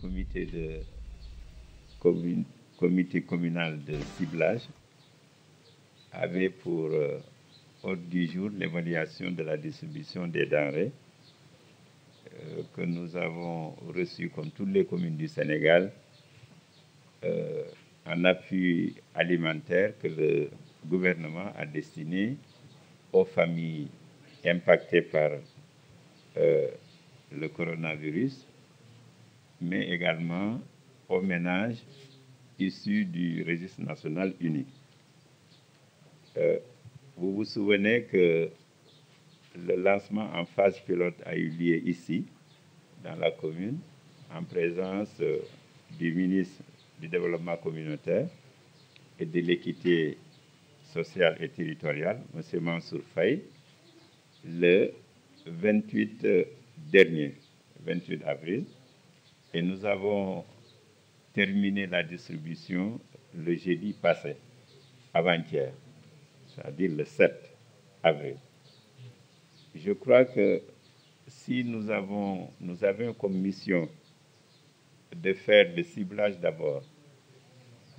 comité communal de ciblage avait pour ordre du jour l'évaluation de la distribution des denrées que nous avons reçues comme toutes les communes du Sénégal en appui alimentaire que le gouvernement a destiné aux familles impactées par le coronavirus, mais également aux ménages issus du registre national unique. Vous vous souvenez que le lancement en phase pilote a eu lieu ici, dans la commune, en présence du ministre du Développement communautaire et de l'équité sociale et territoriale, M. Mansour Faye, le 28 avril. Et nous avons terminé la distribution le jeudi passé, avant-hier, c'est-à-dire le 7 avril. Je crois que si nous avions comme mission de faire le ciblage d'abord,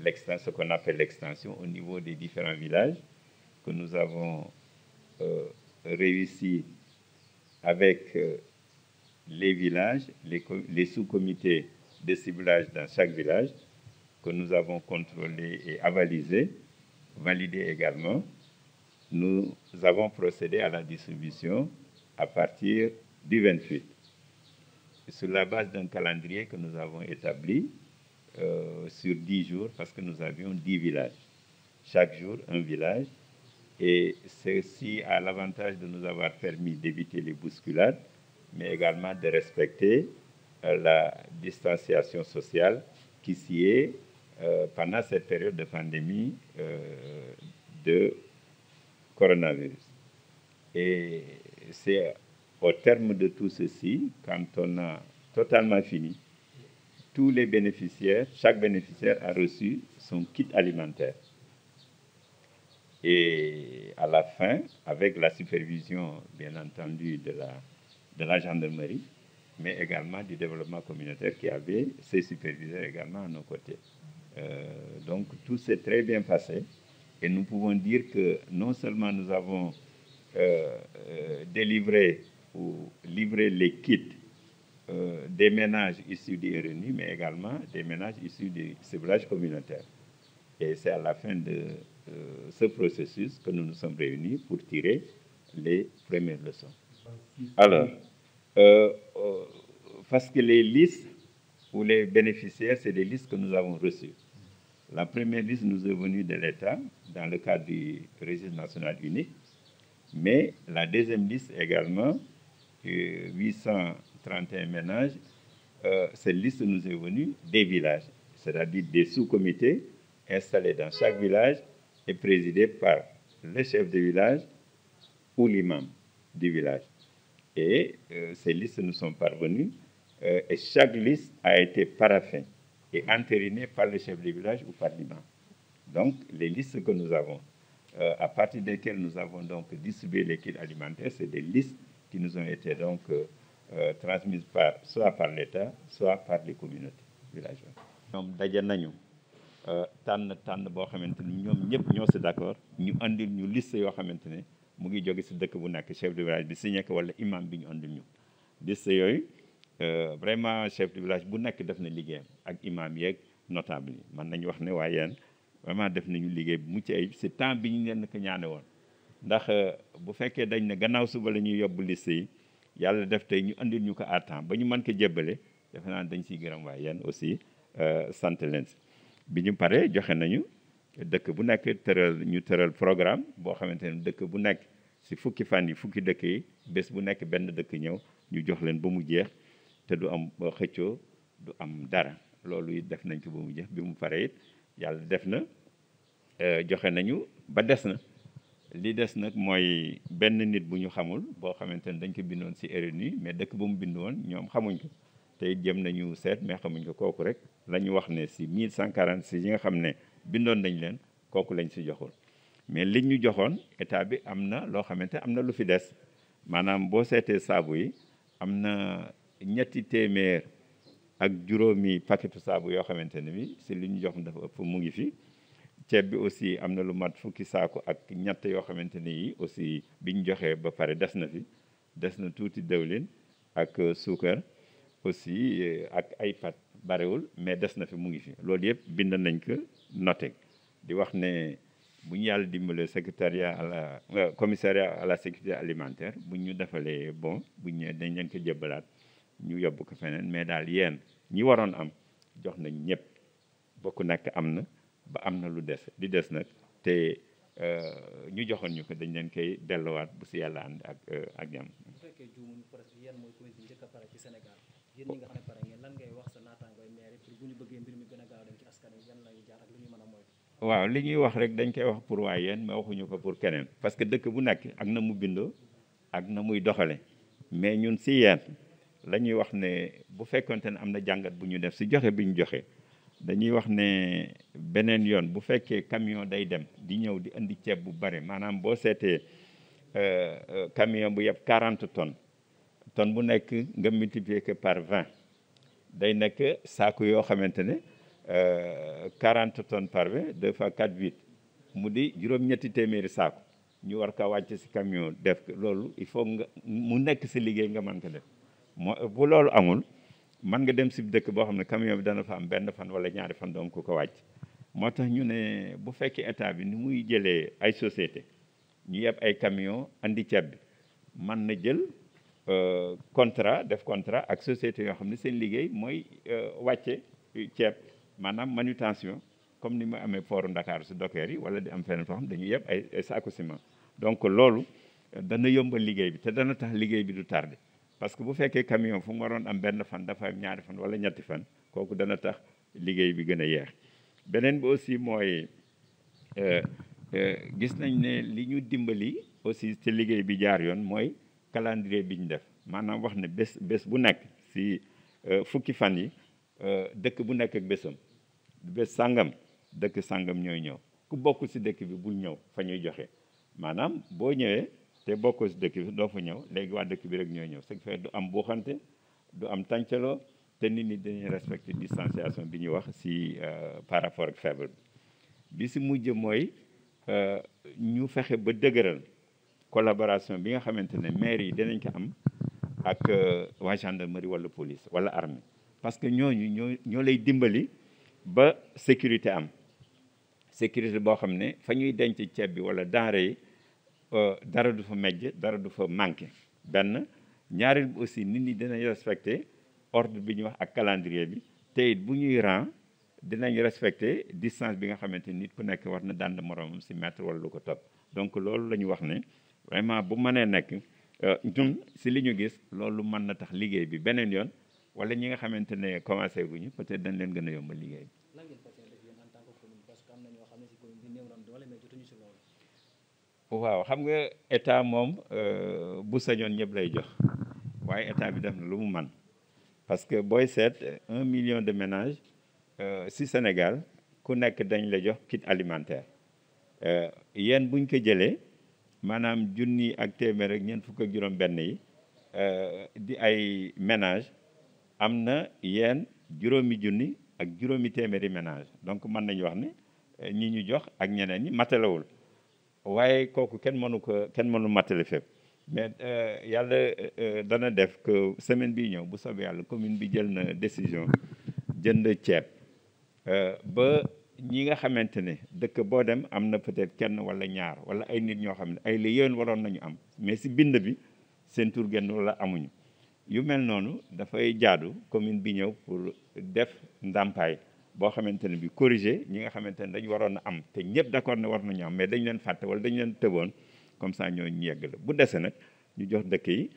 ce qu'on appelle l'extension au niveau des différents villages, que nous avons réussi avec les villages, les sous-comités de ciblage dans chaque village, que nous avons contrôlé et avalisé, validé également. Nous avons procédé à la distribution à partir du 28, sur la base d'un calendrier que nous avons établi sur 10 jours, parce que nous avions 10 villages. Chaque jour, un village. Et ceci a l'avantage de nous avoir permis d'éviter les bousculades, mais également de respecter la distanciation sociale qui s'y est pendant cette période de pandémie de coronavirus. Et c'est au terme de tout ceci, quand on a totalement fini, tous les bénéficiaires, chaque bénéficiaire a reçu son kit alimentaire. Et à la fin, avec la supervision, bien entendu, de la gendarmerie, mais également du développement communautaire qui avait ses superviseurs également à nos côtés. Donc tout s'est très bien passé. Et nous pouvons dire que non seulement nous avons délivré ou livré les kits des ménages issus du RNU, mais également des ménages issus du ciblage communautaire. Et c'est à la fin de ce processus que nous nous sommes réunis pour tirer les premières leçons. Alors, parce que les listes ou les bénéficiaires, c'est des listes que nous avons reçues. La première liste nous est venue de l'État dans le cadre du registre national unique, mais la deuxième liste également, 831 ménages, cette liste nous est venue des villages, c'est-à-dire des sous-comités installés dans chaque village et présidés par le chef de village ou l'imam du village. Et ces listes nous sont parvenues et chaque liste a été paraphée et entériné par le chef de village ou par l'imam. Donc, les listes que nous avons, à partir desquelles nous avons donc distribué les kits alimentaires, c'est des listes qui nous ont été donc transmises soit par l'État, soit par les communautés villageoises. ñoom daje nañu tànn boo xamante ni ñoom ñëpp ñoo si d'accord ñu andil ñu liste yoo xamante ne mu ngi jóge si dëkk bu nekk chef de village bi signé ko wala imam bi ñu andil ñu liste yooyu. Vraiment chef de village bu nekk def na liggéeyam ak imam yeeg notable yi mën nañu wax ne waaye yéen vraiment def nañu liggéey bu mucc ayib si temps bi ñu leen ko ñaane woon ndax bu fekkee dañ ne gannaaw suba la ñuy yóbbu liste yi yàlla def tey ñu andil ñu ko à temps ba ñu mën ko jébbale defe naa dañ siy gërëm waaye yéen aussi sant leen si bi ñu paree joxe nañu dëkk bu nekk ñu tëral programme boo xamante ne dëkk bu nekk si fukki fan yi fukki dëkk yi bés bu nekk benn dëkk ñëw ñu jox leen ba mu jeex te du am xëccoo du am dara loolu it def nañ ko ba mu jeex bi mu paree it yàlla def na joxe nañu ba des na li des nag mooy benn nit bu ñu xamul boo xamante ne dañ ko bindoon si RNU mais dëkk ba mu bind woon ñoom xamuñ ko te jëm nañu seet mais xamuñ ko kooku rek la ñu wax ne si 1146 yi nga xam ne bindoon nañ leen kooku lañ si joxul mais liñ ñu joxoon état bi am na loo xamante am na lu fi des maanaam boo seetee saabu yi am na 300 ak juróomi paquetu saabu yoo xamante ne bi si li ñu jox dafa ëpp mu ngi fi. ceeb bi aussi am na lu mat fukki saako ak ñett yoo xamante ne yi aussi biñ joxee ba pare des na fi, des na tuuti dëwlin ak suukar aussi ak ay pat barewul mais des na fi mu ngi fi. loolu yëpp bind nañ ko noté di wax ne bu ñu yàlla dimbale secrétariat à la commissariat à la sécurité alimentaire bu ñu defalee bon bu ñu dañ leen ko jébbalaat ñu yóbbu ko feneen, mais daal yéen ñi waroon am jox nañ ñëpp bokk nekk am na ba am na lu des di des nag te ñu joxoon ñu ko dañ leen koy delluwaat bu si yàlla ànd ak jàmm. bu fekkee juumuñ presque yéen mooy commune bi njëkk a pare ci Sénégal yéen ñi nga xam ne pare ngeen lan ngay wax sa naataangooy maire pour bu ñu bëggee mbir mi gën a gaaw dem ci askan wi yan lañuy jaar ak lu ñu mën a moytu. waaw li ñuy wax rek dañ koy wax pour waa yéen mais waxuñu ko pour keneen parce que dëkk bu nekk ak na mu bindoo ak na muy doxale mais ñun si yéen la ñuy wax ne bu fekkonte ne am na jàngat bu ñu def si joxe bi ñu joxe dañuy wax ne beneen yoon bu fekkee camion day dem di ñëw di indi ceeb bu bare maanaam boo seetee camion bu yeb 40 tonnes tonne bu nekk nga multiplier que par 20 day nekk saako yoo xamante ne 40 tonnes par 20 2 fois 4 8 mu di juróom-ñetti téeméeri saako ñu war ko wàcc si camion def ko loolu il faut nga mu nekk si liggéey nga mën ko def moo bu loolu amul mën nga dem si dëkk boo xam ne camion bi dana fa am benn fan wala ñaari fan donc ku ko wàcc moo tax ñu ne bu fekkee état bi ni muy jëlee ay société ñu yeb ay camion andi ceeb bi mën na jël contrat def contrat ak société yoo xam ne seen liggéey mooy wàcce ceeb maanaam manutention comme ni mu amee port Dakar si docker yi wala di am feneen foo xam dañuy yeb ay saako ciment donc loolu dana yombal liggéey bi te dana tax liggéey bi du tardé parce que bu fekkee camion fu mu waroon am benn fan dafa am ñaari fan wala ñetti fan kooku dana tax liggéey bi gën a yeex beneen bi aussi mooy gis nañ ne li ñu dimbali aussi ci liggéey bi jaar yoon mooy calendrier bi ñu def maanaam wax ne bés bu nekk si fukki fan yi dëkk bu nekk ak bésam bés sàngam dëkk sàngam ñooy ñëw ku bokk si dëkk bi bul ñëw fa ñuy joxe maanaam boo ñëwee te bokkoo si dëkk bi doo fa ñëw léegi waa dëkk bi rek ñooy ñëw ce qui fait du am buuxante du am tàncaloo te nit ñi dañuy respecter distanciation bi ñuy wax si par rapport ak feebar bi si mujj mooy ñu fexe ba dëgëral collaboration bi nga xamante ne maire yi dinañ ko am ak waa gendarmerie wala police wala armée parce que ñooñu ñoo lay dimbali ba sécurité am sécurité boo xam ne fa ñuy denc ceeb bi wala denrée yi dara du fa mejj dara du fa manqué benn ñaareel bi aussi nit ñi dinañ respecté ordre bi ñuy wax ak calendrier bi te it bu ñuy rang dinañ respecté distance bi nga xamante nit ku nekk war na dànd moroomam si mètre wala lu ko topp donc loolu la ñu wax ne vraiment bu mënee nekk ñun si li ñu gis loolu mën na tax liggéey bi beneen yoon wala ñi nga xamante ne commencé guñu peut-être dañ leen gën a yombal liggéey bi. lan ngeen fas yéene def yéen en tant que commune parce que am na ñoo xam ne si commune bi néew na doole mais jotuñu si loolu. waaw xam nga état moom bu sañoon ñëpp lay jox waaye état bi def na lu mu man parce que booy seet 1 million de ménages si Sénégal ku nekk dañ la jox kit alimentaire yéen buñ ko jëlee maanaam junni ak téeméer ak ñeent fukk ak juróom-benn yi di ay ménages am na yéen juróomi junni ak juróomi téeméeri ménage donc mën nañu wax ne ñi ñu jox ak ñeneen ñi matalewul waaye kooku kenn mënu matale fépp mais yàlla dana def que semaine bii ñëw bu soobee yàlla commune bi jël na décision jënd ceeb ba ñi nga xamante ne dëkk boo dem am na peut-être kenn wala ñaar wala ay nit ñoo xam ne ay la yéen waroon nañu am mais si bind bi seen tur genn wala amuñu yu mel noonu dafay jaadu commune bi ñëw pour def ndàmpaay boo xamante ne bi corriger ñi nga xamante ne dañu waroon a am te ñëpp d'accord ne war nañu am mais dañu leen fàtte wala dañu leen tëboon comme ça ñoo ñu yegg la bu dese nag ñu jox dëkk yi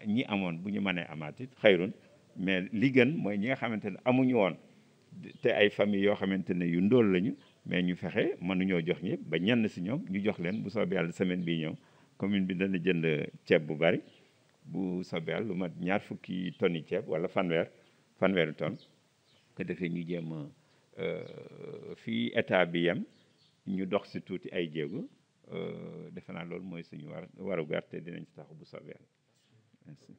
ñi amoon bu ñu mënee amaat it xayrun mais li gën mooy ñi nga xamante ne amuñu woon te ay famille yoo xamante ne yu ndóol lañu mais ñu fexe mënuñoo jox ñëpp ba ñenn si ñoom ñu jox leen bu soobee yàlla semaine bii ñëw commune bi dana jënd ceeb bu bari bu soobee yàlla lu mat 20 tonnes yi ceeb wala fanweeri tonne ko defee ñu jéem a fii état bi yem ñu dox si tuuti ay jéego defe naa loolu mooy suñu waru gar te dinañ si taxaw bu soobee yàlla merci.